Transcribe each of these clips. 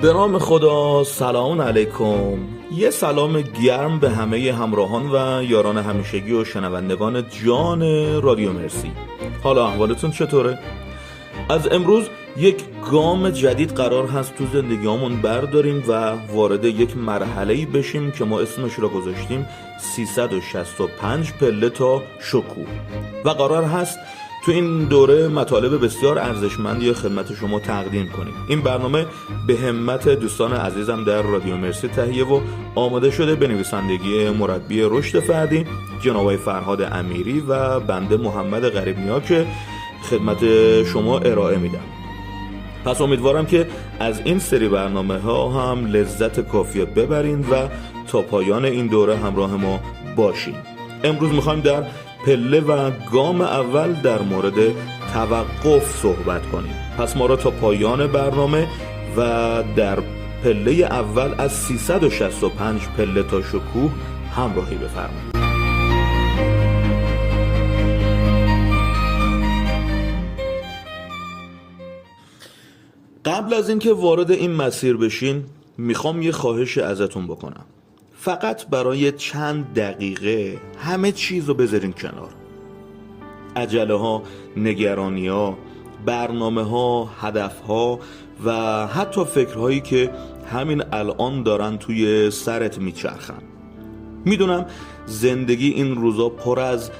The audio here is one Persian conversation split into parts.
به نام خدا، سلام علیکم. یه سلام گرم به همه همراهان و یاران همیشگی و شنوندگان جان رادیو مرسی. حالا احوالتون چطوره؟ از امروز یک گام جدید قرار هست تو زندگیامون برداریم و وارد یک مرحله‌ای بشیم که ما اسمش را گذاشتیم 365 پله تا شکوه و قرار هست تو این دوره مطالب بسیار ارزشمندی خدمت شما تقدیم کنیم. این برنامه به همت دوستان عزیزم در رادیو مرسی تهیه و آماده شده به نویسندگی مربی رشد فردی جناب فرهاد امیری و بنده محمد غریب‌نیا که خدمت شما ارائه میدم. پس امیدوارم که از این سری برنامه ها هم لذت کافی ببرین و تا پایان این دوره همراه ما باشین. امروز میخوایم در پله و گام اول در مورد توقف صحبت کنیم. پس ما را تا پایان برنامه و در پله اول از 365 پله تا شکوه همراهی بفرمایید. قبل از اینکه وارد این مسیر بشین میخوام یه خواهش ازتون بکنم. فقط برای چند دقیقه همه چیز رو بذارین کنار. عجله ها، نگرانی ها، برنامه ها، هدف ها و حتی فکرهایی که همین الان دارن توی سرت میچرخن. میدونم زندگی این روزا پر از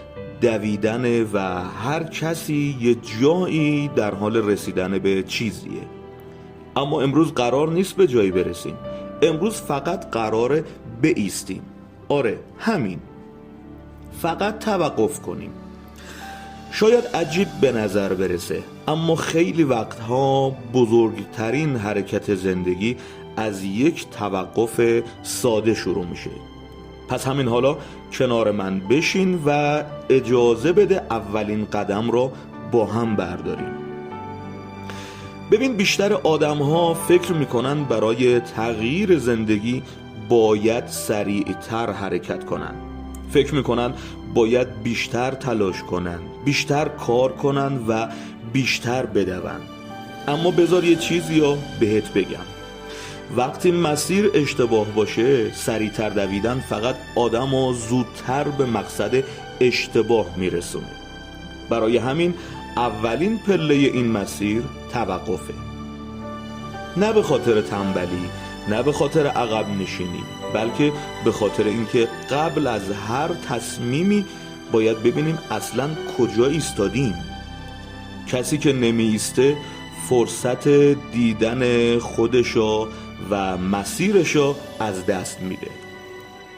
دویدنه و هر کسی یه جایی در حال رسیدن به چیزیه. اما امروز قرار نیست به جایی برسیم. امروز فقط قراره بایستیم. آره همین، فقط توقف کنیم. شاید عجیب به نظر برسه، اما خیلی وقتها بزرگترین حرکت زندگی از یک توقف ساده شروع میشه. پس همین حالا کنار من بشین و اجازه بده اولین قدم رو با هم برداریم. ببین، بیشتر آدم‌ها فکر میکنن برای تغییر زندگی باید سریعتر حرکت کنن. فکر میکنن باید بیشتر تلاش کنن، بیشتر کار کنن و بیشتر بدون. اما بذار یه چیزی رو بهت بگم. وقتی مسیر اشتباه باشه، سریعتر دویدن فقط آدمو زودتر به مقصد اشتباه میرسونه. برای همین اولین پله این مسیر توقفه. نه به خاطر تنبلی، نه به خاطر عقب نشینی، بلکه به خاطر اینکه قبل از هر تصمیمی باید ببینیم اصلاً کجا ایستادیم. کسی که نمی ایسته فرصت دیدن خودشو و مسیرشو از دست میده.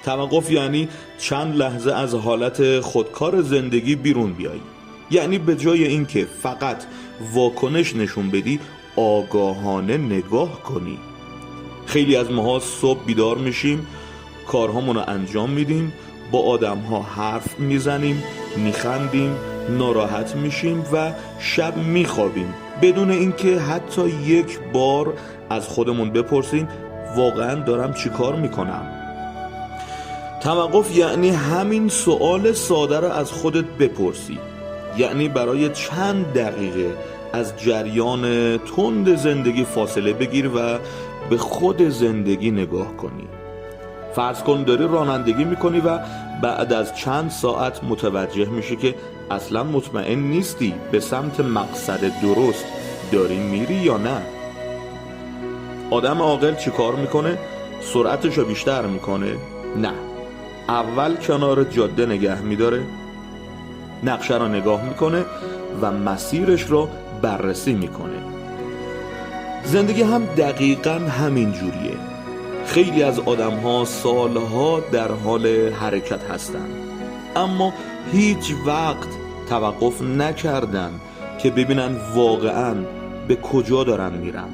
توقف یعنی چند لحظه از حالت خودکار زندگی بیرون بیایی. یعنی به جای اینکه فقط واکنش نشون بدی، آگاهانه نگاه کنی. خیلی از ماها صبح بیدار میشیم، کارهامون رو انجام میدیم، با آدمها حرف میزنیم، میخندیم، ناراحت میشیم و شب میخوابیم بدون اینکه حتی یک بار از خودمون بپرسیم واقعا دارم چی کار میکنم. توقف یعنی همین سوال ساده رو از خودت بپرسی. یعنی برای چند دقیقه از جریان تند زندگی فاصله بگیر و به خود زندگی نگاه کنی. فرض کن داری رانندگی میکنی و بعد از چند ساعت متوجه میشی که اصلا مطمئن نیستی به سمت مقصد درست داری میری یا نه. آدم عاقل چی کار میکنه؟ سرعتشو بیشتر میکنه؟ نه، اول کنار جاده نگه میداره، نقشه را نگاه میکنه و مسیرش رو بررسی میکنه. زندگی هم دقیقاً همین جوریه. خیلی از آدم‌ها سالها در حال حرکت هستن، اما هیچ وقت توقف نکردن که ببینن واقعاً به کجا دارن میرن.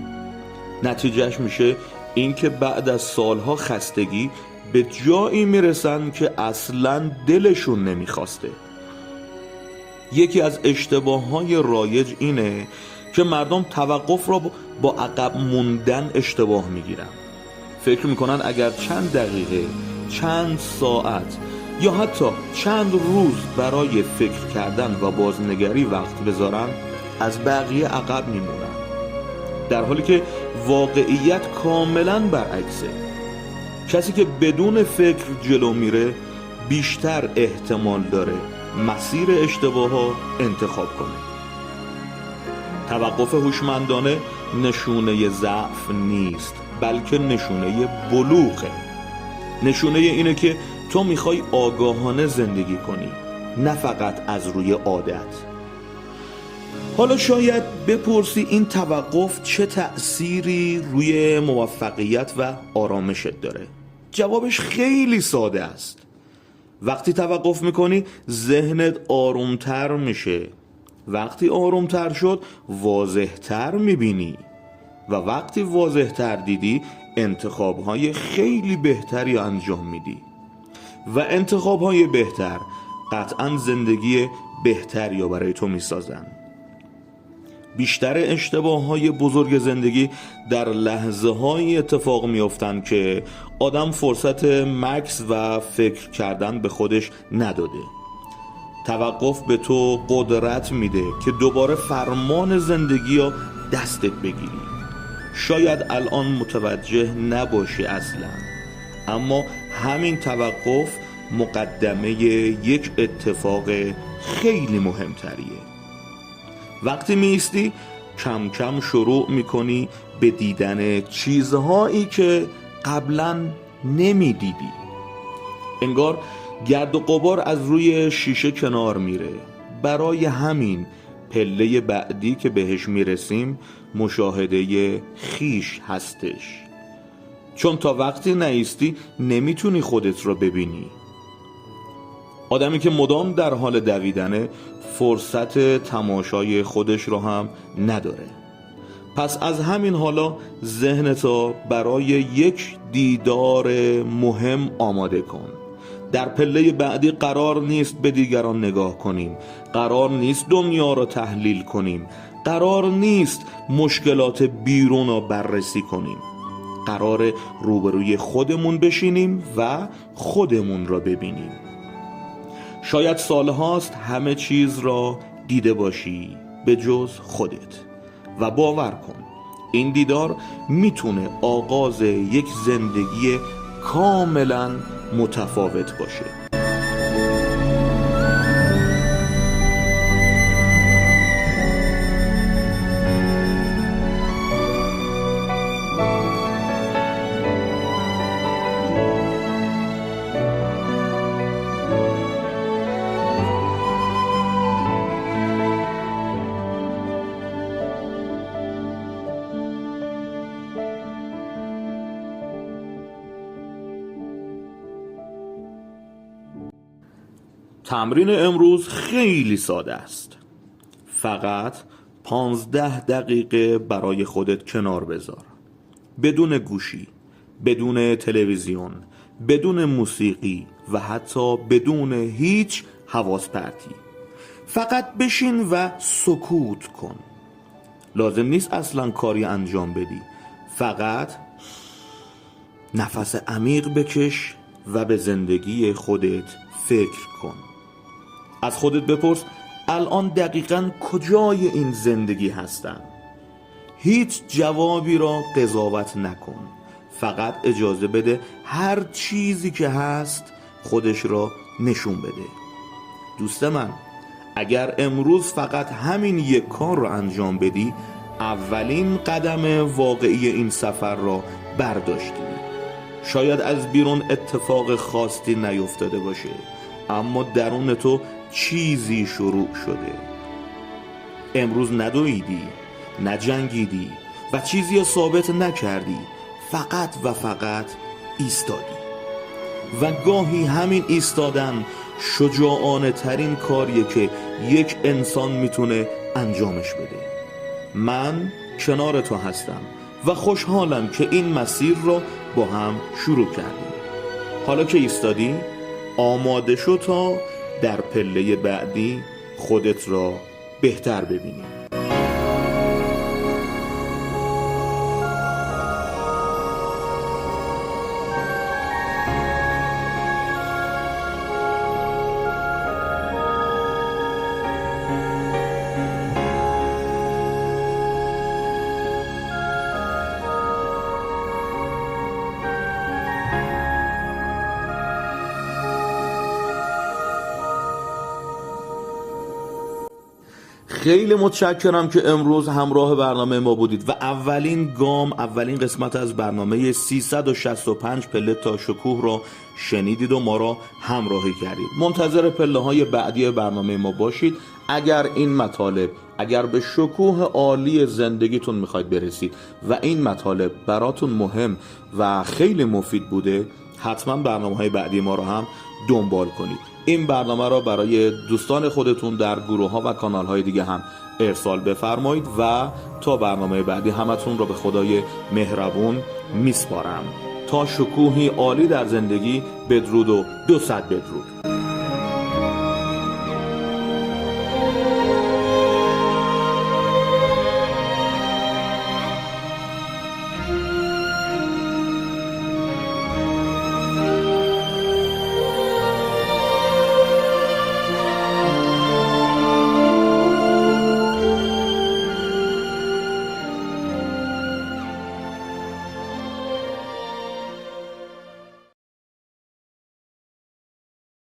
نتیجهش میشه این که بعد از سالها خستگی به جایی میرسن که اصلاً دلشون نمیخواسته. یکی از اشتباه‌های رایج اینه که مردم توقف را با عقب موندن اشتباه میگیرن. فکر میکنن اگر چند دقیقه، چند ساعت یا حتی چند روز برای فکر کردن و بازنگری وقت بذارن از بقیه عقب میمونن، در حالی که واقعیت کاملا برعکسه. کسی که بدون فکر جلو میره بیشتر احتمال داره مسیر اشتباه ها انتخاب کنه. توقف هوشمندانه نشونه ضعف نیست، بلکه نشونه بلوغه. نشونه اینه که تو میخوای آگاهانه زندگی کنی، نه فقط از روی عادت. حالا شاید بپرسی این توقف چه تأثیری روی موفقیت و آرامشت داره؟ جوابش خیلی ساده است. وقتی توقف میکنی ذهنت آرومتر میشه. وقتی آرومتر شد واضحتر میبینی و وقتی واضحتر دیدی انتخابهای خیلی بهتری انجام میدی و انتخابهای بهتر قطعا زندگی بهتری رو برای تو میسازن. بیشتر اشتباههای بزرگ زندگی در لحظه های اتفاق میافتند که آدم فرصت مکث و فکر کردن به خودش نداده. توقف به تو قدرت میده که دوباره فرمان زندگی رو دستت بگیری. شاید الان متوجه نباشی اصلا، اما همین توقف مقدمه یک اتفاق خیلی مهمتریه. وقتی میستی کم کم شروع میکنی به دیدن چیزهایی که قبلا نمیدیدی. انگار گرد و غبار از روی شیشه کنار میره. برای همین پله بعدی که بهش میرسیم مشاهده خیش هستش، چون تا وقتی نیستی نمیتونی خودت رو ببینی. آدمی که مدام در حال دویدنه فرصت تماشای خودش رو هم نداره. پس از همین حالا ذهنتو برای یک دیدار مهم آماده کن. در پله بعدی قرار نیست به دیگران نگاه کنیم، قرار نیست دنیا رو تحلیل کنیم، قرار نیست مشکلات بیرون رو بررسی کنیم. قرار روبروی خودمون بشینیم و خودمون را ببینیم. شاید سالهاست همه چیز را دیده باشی به جز خودت و باور کن این دیدار میتونه آغاز یک زندگی کاملا متفاوت باشه. تمرین امروز خیلی ساده است. فقط 15 دقیقه برای خودت کنار بذار، بدون گوشی، بدون تلویزیون، بدون موسیقی و حتی بدون هیچ حواس پرتی. فقط بشین و سکوت کن. لازم نیست اصلا کاری انجام بدی. فقط نفس عمیق بکش و به زندگی خودت فکر کن. از خودت بپرس الان دقیقاً کجای این زندگی هستم؟ هیچ جوابی را قضاوت نکن. فقط اجازه بده هر چیزی که هست خودش را نشون بده. دوست من، اگر امروز فقط همین یک کار را انجام بدی، اولین قدم واقعی این سفر را برداشتی. شاید از بیرون اتفاق خاصی نیفتاده باشه، اما درون تو چیزی شروع شده. امروز ندویدی، نجنگیدی و چیزی رو ثابت نکردی، فقط و فقط ایستادی. و گاهی همین ایستادن شجاعانه ترین کاریه که یک انسان میتونه انجامش بده. من کنار تو هستم و خوشحالم که این مسیر رو با هم شروع کردیم. حالا که ایستادی، آماده شو تا در پله بعدی خودت را بهتر ببینی. خیلی متشکرم که امروز همراه برنامه ما بودید و اولین قسمت از برنامه 365 پله تا شکوه را شنیدید و ما را همراهی کردید. منتظر پله های بعدی برنامه ما باشید. اگر این مطالب، اگر به شکوه عالی زندگیتون میخواید برسید و این مطالب براتون مهم و خیلی مفید بوده، حتما برنامه‌های بعدی ما را هم دنبال کنید. این برنامه را برای دوستان خودتون در گروه‌ها و کانال‌های دیگه هم ارسال بفرمایید و تا برنامه بعدی همتون را به خدای مهربون میسپارم. تا شکوهی عالی در زندگی، بدرود و 200 بدرود.